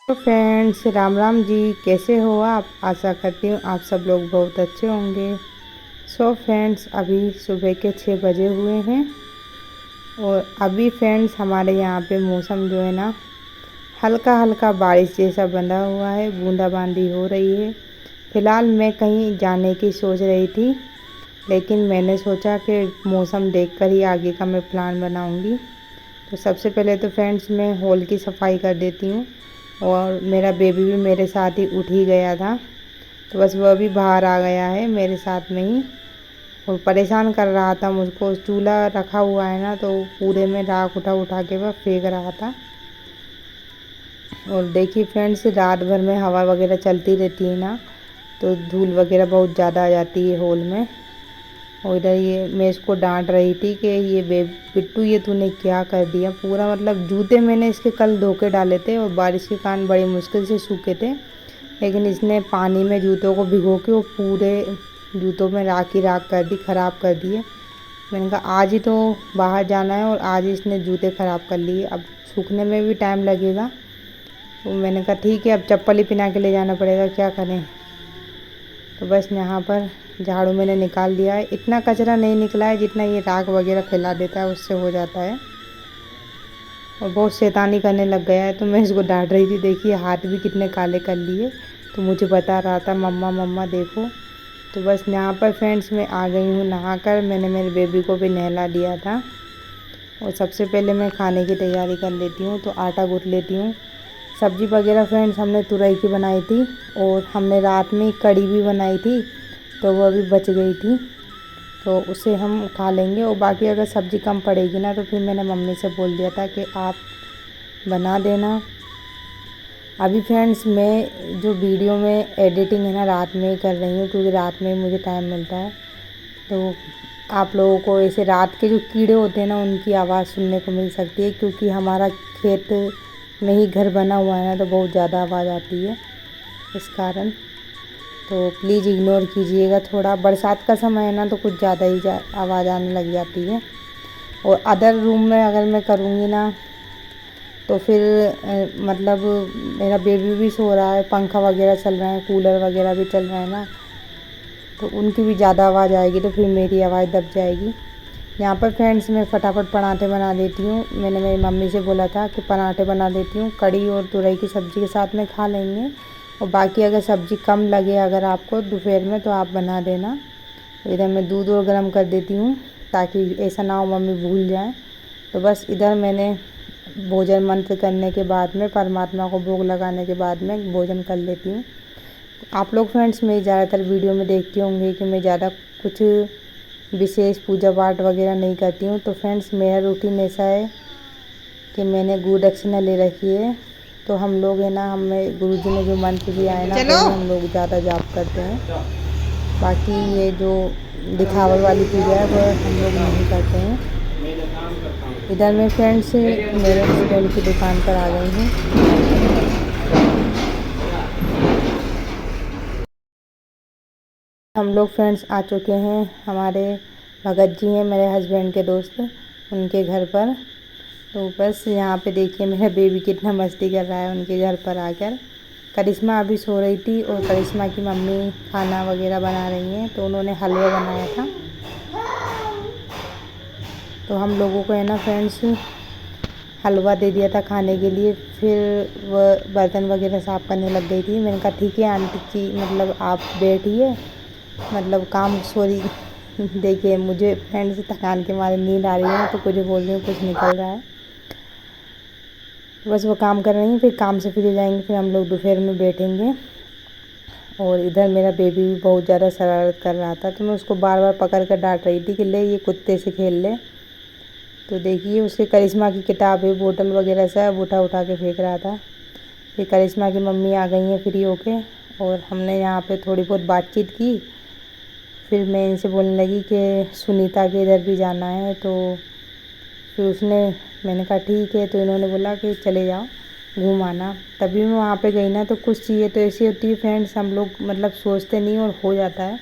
तो फ्रेंड्स, राम राम जी। कैसे हो आप? आशा करती हूँ आप सब लोग बहुत अच्छे होंगे। सो फ्रेंड्स, अभी सुबह के 6 बजे हुए हैं और अभी फ्रेंड्स हमारे यहाँ पे मौसम जो है ना, हल्का हल्का बारिश जैसा बंधा हुआ है, बूंदाबांदी हो रही है। फ़िलहाल मैं कहीं जाने की सोच रही थी, लेकिन मैंने सोचा कि मौसम देखकर ही आगे का मैं प्लान बनाऊंगी। तो सबसे पहले तो फ्रेंड्स मैं हॉल की सफाई कर देती हूँ। और मेरा बेबी भी मेरे साथ ही उठ ही गया था, तो बस वह भी बाहर आ गया है मेरे साथ में ही और परेशान कर रहा था मुझको। चूल्हा रखा हुआ है ना, तो पूरे में राख उठा उठा के वह फेंक रहा था। और देखिए फ्रेंड्स, रात भर में हवा वगैरह चलती रहती है ना, तो धूल वगैरह बहुत ज़्यादा आ जाती है हॉल में। और इधर ये मैं इसको डांट रही थी कि ये बिट्टू, ये तूने क्या कर दिया। पूरा मतलब जूते मैंने इसके कल धो के डाले थे और बारिश के कारण बड़ी मुश्किल से सूखे थे, लेकिन इसने पानी में जूतों को भिगो के वो पूरे जूतों में राख ही राख कर दी, ख़राब कर दिए। मैंने कहा आज ही तो बाहर जाना है और आज ही इसने जूते ख़राब कर लिए, अब सूखने में भी टाइम लगेगा। तो मैंने कहा ठीक है, अब चप्पल ही पहना के ले जाना पड़ेगा, क्या करें। तो बस यहाँ पर झाड़ू मैंने निकाल दिया है। इतना कचरा नहीं निकला है जितना ये राख वगैरह फैला देता है उससे हो जाता है, और बहुत शैतानी करने लग गया है। तो मैं इसको डांट रही थी, देखिए हाथ भी कितने काले कर लिए। तो मुझे बता रहा था मम्मा मम्मा देखो। तो बस यहाँ पर फ्रेंड्स मैं आ गई हूँ नहाकर। मैंने मेरे बेबी को भी नहला दिया था और सबसे पहले मैं खाने की तैयारी कर लेती हूँ। तो आटा गूँथ लेती हूँ। सब्ज़ी वगैरह फ्रेंड्स हमने तुरई की बनाई थी और हमने रात में कड़ी भी बनाई थी, तो वो अभी बच गई थी, तो उसे हम खा लेंगे। और बाकी अगर सब्ज़ी कम पड़ेगी ना, तो फिर मैंने मम्मी से बोल दिया था कि आप बना देना। अभी फ्रेंड्स मैं जो वीडियो में एडिटिंग है ना, रात में ही कर रही हूँ, क्योंकि रात में मुझे टाइम मिलता है। तो आप लोगों को ऐसे रात के जो कीड़े होते हैं ना, उनकी आवाज़ सुनने को मिल सकती है, क्योंकि हमारा खेत में ही घर बना हुआ है ना, तो बहुत ज़्यादा आवाज़ आती है इस कारण। तो प्लीज़ इग्नोर कीजिएगा। थोड़ा बरसात का समय है ना, तो कुछ ज़्यादा ही आवाज़ आने लग जाती है। और अदर रूम में अगर मैं करूँगी ना, तो फिर मतलब मेरा बेबी भी सो रहा है, पंखा वगैरह चल रहा है, कूलर वगैरह भी चल रहा है ना, तो उनकी भी ज़्यादा आवाज़ आएगी, तो फिर मेरी आवाज़ दब जाएगी। यहाँ पर फ्रेंड्स मैं फटाफट पराठे बना देती हूँ। मैंने मेरी मम्मी से बोला था कि पराठे बना देती हूँ, कड़ी और तुरई की सब्ज़ी के साथ में खा लेंगे। और बाकी अगर सब्ज़ी कम लगे अगर आपको दोपहर में, तो आप बना देना। इधर मैं दूध और गर्म कर देती हूँ, ताकि ऐसा ना हो मम्मी भूल जाए। तो बस इधर मैंने भोजन मंत्र करने के बाद में, परमात्मा को भोग लगाने के बाद में भोजन कर लेती हूँ। आप लोग फ्रेंड्स मेरी ज़्यादातर वीडियो में देखते होंगे कि मैं ज़्यादा कुछ विशेष पूजा पाठ वगैरह नहीं करती हूँ। तो फ्रेंड्स मेरा रूटीन ऐसा है कि मैंने गुरु दक्षिणा ले रखी है। तो हम लोग है ना, हमें गुरुजी ने जो मंत्र दिया है ना, तो हम लोग ज़्यादा जाप करते हैं। बाकी ये जो दिखावट वाली पूजा है वो हम लोग नहीं करते हैं। इधर मैं फ्रेंड्स मेरे हस्बैंड की दुकान पर आ गई हूँ। हम लोग फ्रेंड्स आ चुके हैं, हमारे भगत जी हैं मेरे हस्बैंड के दोस्त, उनके घर पर। तो बस यहाँ पे देखिए मेरा बेबी कितना मस्ती कर रहा है उनके घर पर आकर। करिश्मा अभी सो रही थी और करिश्मा की मम्मी खाना वगैरह बना रही हैं, तो उन्होंने हलवा बनाया था। तो हम लोगों को है ना फ्रेंड्स हलवा दे दिया था खाने के लिए। फिर वह बर्तन वगैरह साफ़ करने लग गई थी। मैंने कहा ठीक है आंटी जी, मतलब आप बैठिए, मतलब काम सॉरी देखिए मुझे फ्रेंड्स थकान के मारे नींद आ रही है, तो कुछ बोल रही हूँ, कुछ निकल रहा है। बस वो काम कर रही हैं, फिर काम से फ्री जाएंगे, फिर हम लोग दोपहर में बैठेंगे। और इधर मेरा बेबी भी बहुत ज़्यादा शरारत कर रहा था, तो मैं उसको बार बार पकड़ कर डांट रही थी कि ले ये कुत्ते से खेल ले। तो देखिए उसके करिश्मा की किताब है, बोतल वगैरह सब उठा उठा के फेंक रहा था। फिर करिश्मा की मम्मी आ गई हैं फ्री होके, और हमने यहाँ पे थोड़ी बहुत बातचीत की। फिर मैं इनसे बोलने लगी कि सुनीता के इधर भी जाना है, तो फिर मैंने कहा ठीक है। तो इन्होंने बोला कि चले जाओ घूम आना। तभी मैं वहाँ पे गई ना, तो कुछ चीज़ें तो ऐसी होती है फ्रेंड्स, हम लोग मतलब सोचते नहीं और हो जाता है।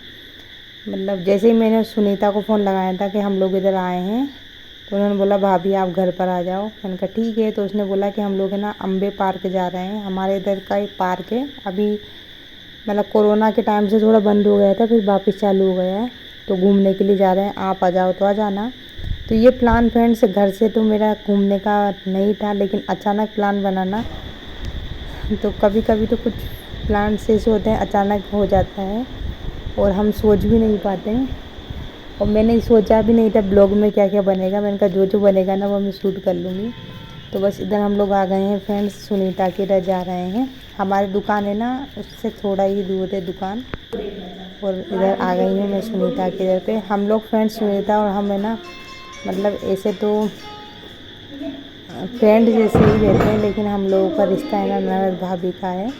मतलब जैसे ही मैंने सुनीता को फ़ोन लगाया था कि हम लोग इधर आए हैं, तो उन्होंने बोला भाभी आप घर पर आ जाओ। मैंने कहा ठीक है। तो उसने बोला कि हम लोग है ना अम्बे पार्क जा रहे हैं, हमारे इधर का एक पार्क है, अभी मतलब कोरोना के टाइम से थोड़ा बंद हो गया था, फिर वापस चालू हो गया है, तो घूमने के लिए जा रहे हैं, आप आ जाओ तो आ जाना। तो ये प्लान फ्रेंड्स घर से तो मेरा घूमने का नहीं था, लेकिन अचानक प्लान बनाना, तो कभी कभी तो कुछ प्लान ऐसे होते हैं अचानक हो जाता है और हम सोच भी नहीं पाते हैं। और मैंने सोचा भी नहीं था ब्लॉग में क्या क्या बनेगा, मैंने कहा जो जो बनेगा ना वो मैं शूट कर लूँगी। तो बस इधर हम लोग आ गए हैं फ्रेंड्स, सुनीता के इधर जा रहे हैं, हमारी दुकान है ना उससे थोड़ा ही दूर है दुकान, और इधर आ गई हूँ मैं सुनीता के इधर पे। हम लोग फ्रेंड्स सुनीता और हम है ना मतलब ऐसे तो फ्रेंड जैसे ही रहते हैं, लेकिन हम लोगों का रिश्ता है ना ननद भाभी का है,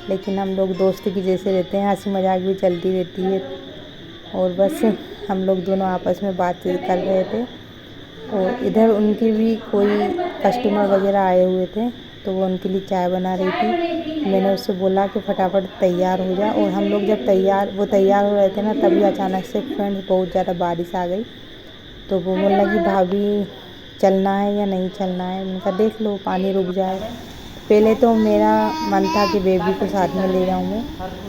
लेकिन हम लोग दोस्त की जैसे रहते हैं, हंसी मजाक भी चलती रहती है। और बस हम लोग दोनों आपस में बातचीत कर रहे थे, और इधर उनके भी कोई कस्टमर वगैरह आए हुए थे, तो वो उनके लिए चाय बना रही थी। मैंने उससे बोला कि फटाफट तैयार हो जा, और हम लोग जब वो तैयार हो रहे थे ना, तभी अचानक से फ्रेंड्स बहुत ज़्यादा बारिश आ गई। तो वो बोलने लगी भाभी चलना है या नहीं चलना है। मैंने कहा देख लो पानी रुक जाए। पहले तो मेरा मन था कि बेबी को साथ में ले जाऊँ मैं,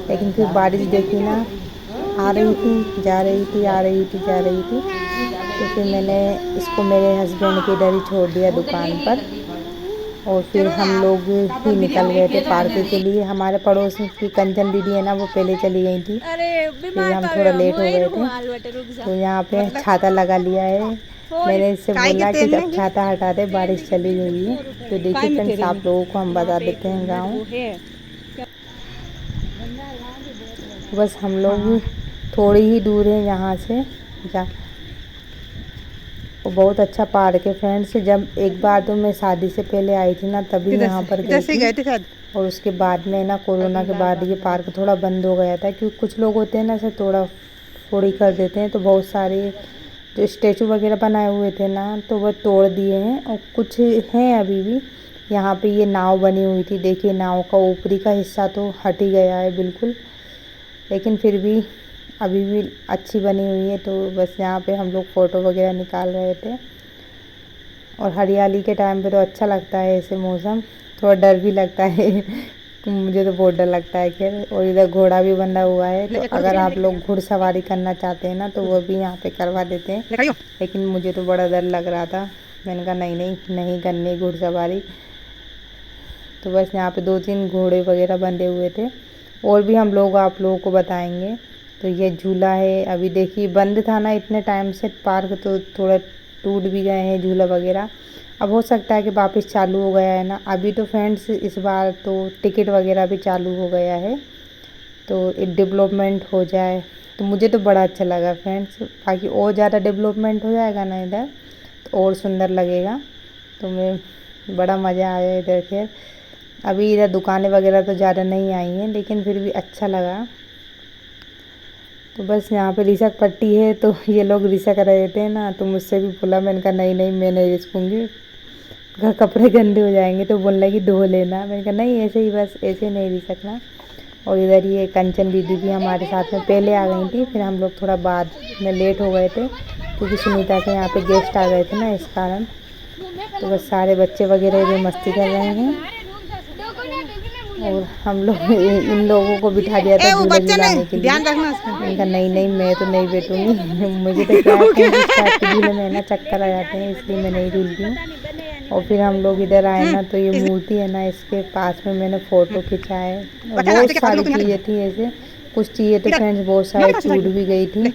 लेकिन फिर बारिश देखी ना, आ रही थी जा रही थी, आ रही थी जा रही थी, तो फिर मैंने इसको मेरे हस्बैंड के इधर ही छोड़ दिया दुकान पर, और फिर हम लोग ही निकल गए थे पार्क के लिए। हमारे पड़ोस की कंचन दीदी है ना वो पहले चली गई थी, फिर हम थोड़ा लेट हो गए थे, तो यहाँ पे छाता लगा लिया है। मैंने इससे बोला कि अब छाता हटा दे, बारिश चली गई है। तो देखिए फ्रेंड्स आप लोगों को हम बता देते हैं गाँव, बस हम लोग थोड़ी ही दूर है यहाँ से वो बहुत अच्छा पार्क है फ्रेंड्स। जब एक बार तो मैं शादी से पहले आई थी ना तभी यहाँ पर गई थी, और उसके बाद में ना कोरोना के बाद ये पार्क थोड़ा बंद हो गया था, क्योंकि कुछ लोग होते हैं ना ऐसे तोड़ा फोड़ी कर देते हैं, तो बहुत सारे जो स्टैचू वगैरह बनाए हुए थे ना तो वह तोड़ दिए हैं, और कुछ हैं अभी भी। यहाँ पे ये नाव बनी हुई थी, देखिए नाव का ऊपरी का हिस्सा तो हट ही गया है बिल्कुल, लेकिन फिर भी अभी भी अच्छी बनी हुई है। तो बस यहाँ पे हम लोग फ़ोटो वगैरह निकाल रहे थे, और हरियाली के टाइम पे तो अच्छा लगता है ऐसे मौसम, थोड़ा डर भी लगता है मुझे तो बहुत डर लगता है खैर। और इधर घोड़ा भी बंधा हुआ है, तो अगर आप लोग घुड़सवारी करना चाहते हैं ना तो वो भी यहाँ पे करवा देते हैं, लेकिन मुझे तो बड़ा डर लग रहा था। मैंने कहा नहीं नहीं नहीं करनी घुड़सवारी। तो बस यहाँ पे 2-3 घोड़े वगैरह बंधे हुए थे, और भी हम लोग आप लोगों को बताएंगे। तो ये झूला है, अभी देखिए बंद था ना इतने टाइम से पार्क, तो थोड़ा टूट भी गए हैं झूला वगैरह, अब हो सकता है कि वापस चालू हो गया है ना। अभी तो फ्रेंड्स इस बार तो टिकट वगैरह भी चालू हो गया है, तो एक डेवलपमेंट हो जाए तो मुझे तो बड़ा अच्छा लगा फ्रेंड्स। बाकी और ज़्यादा डेवलपमेंट हो जाएगा ना इधर तो और सुंदर लगेगा, तो मैं बड़ा मज़ा आया इधर। खैर अभी इधर दुकानें वगैरह तो ज़्यादा नहीं आई हैं, लेकिन फिर भी अच्छा लगा। तो बस यहाँ पे रिसक पट्टी है, तो ये लोग रिसक रहे थे ना, तो मुझसे भी बोला, मैंने कहा नहीं नहीं मैं नहीं रिसकूँगी, कपड़े गंदे हो जाएंगे। तो बोलने लगी धो लेना, मैंने कहा नहीं ऐसे ही बस ऐसे नहीं रिसकना। और इधर ये कंचन दीदी भी हमारे साथ में पहले आ गई थी, फिर हम लोग थोड़ा बाद में लेट हो गए थे, क्योंकि सुनीता के यहाँ पे गेस्ट आ गए थे ना इस कारण। तो बस सारे बच्चे वगैरह इधर मस्ती कर रहे हैं, और हम लोग इन लोगों को बिठा दिया था झूला झुलाने के लिए। इनका नहीं नहीं मैं तो नहीं बैठूंगी मुझे तो क्या है इस टाइप के झूले में ना चक्कर आ जाते हैं, इसलिए मैं नहीं झूलती हूँ। और फिर हम लोग इधर आए ना, तो ये मूर्ति है ना इसके पास में मैंने फ़ोटो खिंचाए, और बहुत सारी चीज़ें थी ऐसे, कुछ चीज़ें तो फ्रेंड्स बहुत सारी छूट भी गई थी,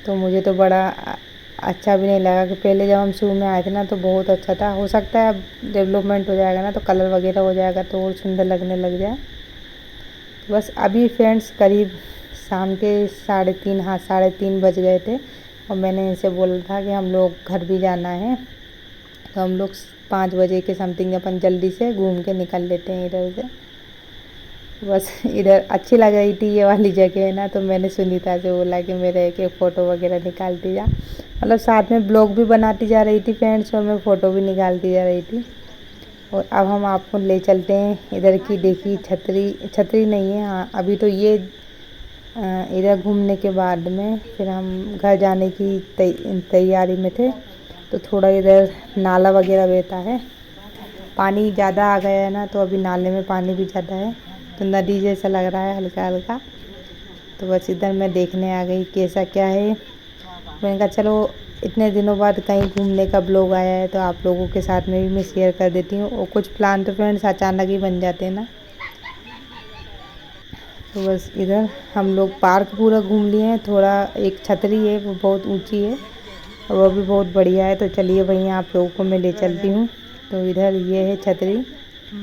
तो मुझे तो बड़ा अच्छा भी नहीं लगा कि पहले जब हम शुरू में आए थे ना तो बहुत अच्छा था। हो सकता है अब डेवलपमेंट हो जाएगा ना तो कलर वगैरह हो जाएगा तो और सुंदर लगने लग जाए। बस अभी फ्रेंड्स करीब शाम के 3:30 हाँ 3:30 बज गए थे, और मैंने इनसे बोला था कि हम लोग घर भी जाना है, तो हम लोग 5 बजे के समथिंग अपन जल्दी से घूम के निकल लेते हैं इधर से। बस इधर अच्छी लग रही थी ये वाली जगह है ना, तो मैंने सुनीता से बोला कि मेरे एक फ़ोटो वगैरह निकालती जा, मतलब साथ में ब्लॉग भी बनाती जा रही थी फ्रेंड्स, और मैं फ़ोटो भी निकालती जा रही थी। और अब हम आपको ले चलते हैं इधर की, देखिए छतरी नहीं है हाँ, अभी तो ये इधर घूमने के बाद में फिर हम घर जाने की तैयारी में थे, तो थोड़ा इधर नाला वगैरह बहता है, पानी ज़्यादा आ गया है ना, तो अभी नाले में पानी भी ज़्यादा है, तो नदी जैसा लग रहा है हल्का हल्का। तो बस इधर मैं देखने आ गई कैसा क्या है। मैंने कहा चलो इतने दिनों बाद कहीं घूमने का ब्लॉग आया है तो आप लोगों के साथ में भी मैं शेयर कर देती हूँ। और कुछ प्लान तो फ्रेंड्स अचानक ही बन जाते हैं ना। तो बस इधर हम लोग पार्क पूरा घूम लिए हैं। थोड़ा एक छतरी है वो बहुत ऊंची है और वो भी बहुत बढ़िया है, तो चलिए वहीं आप लोगों को मैं ले चलती हूँ। तो इधर ये है छतरी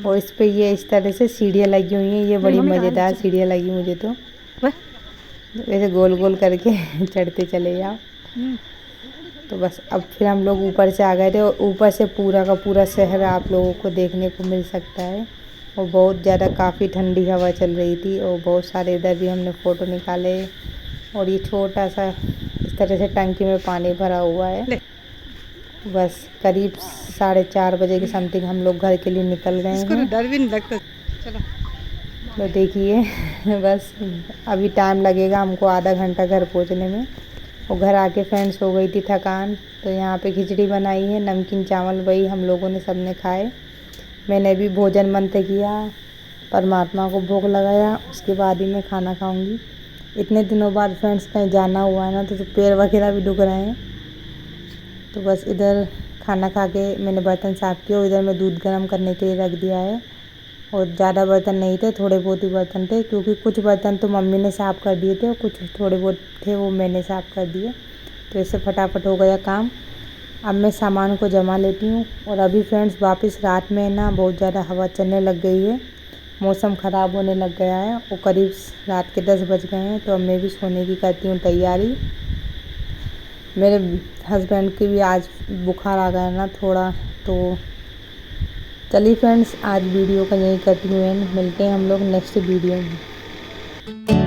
और इस पे ये इस तरह से सीढ़ियाँ लगी हुई हैं। ये बड़ी मज़ेदार सीढ़ियाँ लगी मुझे तो वैसे गोल गोल करके चढ़ते चले जाओ। तो बस अब फिर हम लोग ऊपर से आ गए थे और ऊपर से पूरा का पूरा शहर आप लोगों को देखने को मिल सकता है। और बहुत ज़्यादा काफ़ी ठंडी हवा चल रही थी और बहुत सारे इधर भी हमने फ़ोटो निकाले। और ये छोटा सा इस तरह से टंकी में पानी भरा हुआ है। बस करीब 4:30 बजे के समथिंग हम लोग घर के लिए निकल गए हैं। डर भी नहीं लगता। चलो तो देखिए बस अभी टाइम लगेगा हमको आधा घंटा घर पहुंचने में। और घर आके फ्रेंड्स हो गई थी थकान, तो यहाँ पे खिचड़ी बनाई है, नमकीन चावल वही हम लोगों ने सबने खाए। मैंने भी भोजन मंत्र किया, परमात्मा को भोग लगाया, उसके बाद ही मैं खाना खाऊंगी। इतने दिनों बाद फ्रेंड्स कहीं जाना हुआ है ना, तो पैर वगैरह भी दुख रहे हैं। तो बस इधर खाना खा के मैंने बर्तन साफ़ किया और इधर मैं दूध गर्म करने के लिए रख दिया है। और ज़्यादा बर्तन नहीं थे, थोड़े बहुत ही बर्तन थे, क्योंकि कुछ बर्तन तो मम्मी ने साफ़ कर दिए थे और कुछ थोड़े बहुत थे वो मैंने साफ़ कर दिए। तो इससे फटाफट हो गया काम। अब मैं सामान को जमा लेती हूँ। और अभी फ्रेंड्स वापस रात में ना बहुत ज़्यादा हवा चलने लग गई है, मौसम ख़राब होने लग गया है और करीब रात के 10 बज गए हैं। तो अब मैं भी सोने की करती हूँ तैयारी। मेरे हस्बैंड की भी आज बुखार आ गया ना थोड़ा। तो चलिए फ्रेंड्स आज वीडियो का यही करती हूँ एंड मिलते हैं हम लोग नेक्स्ट वीडियो में।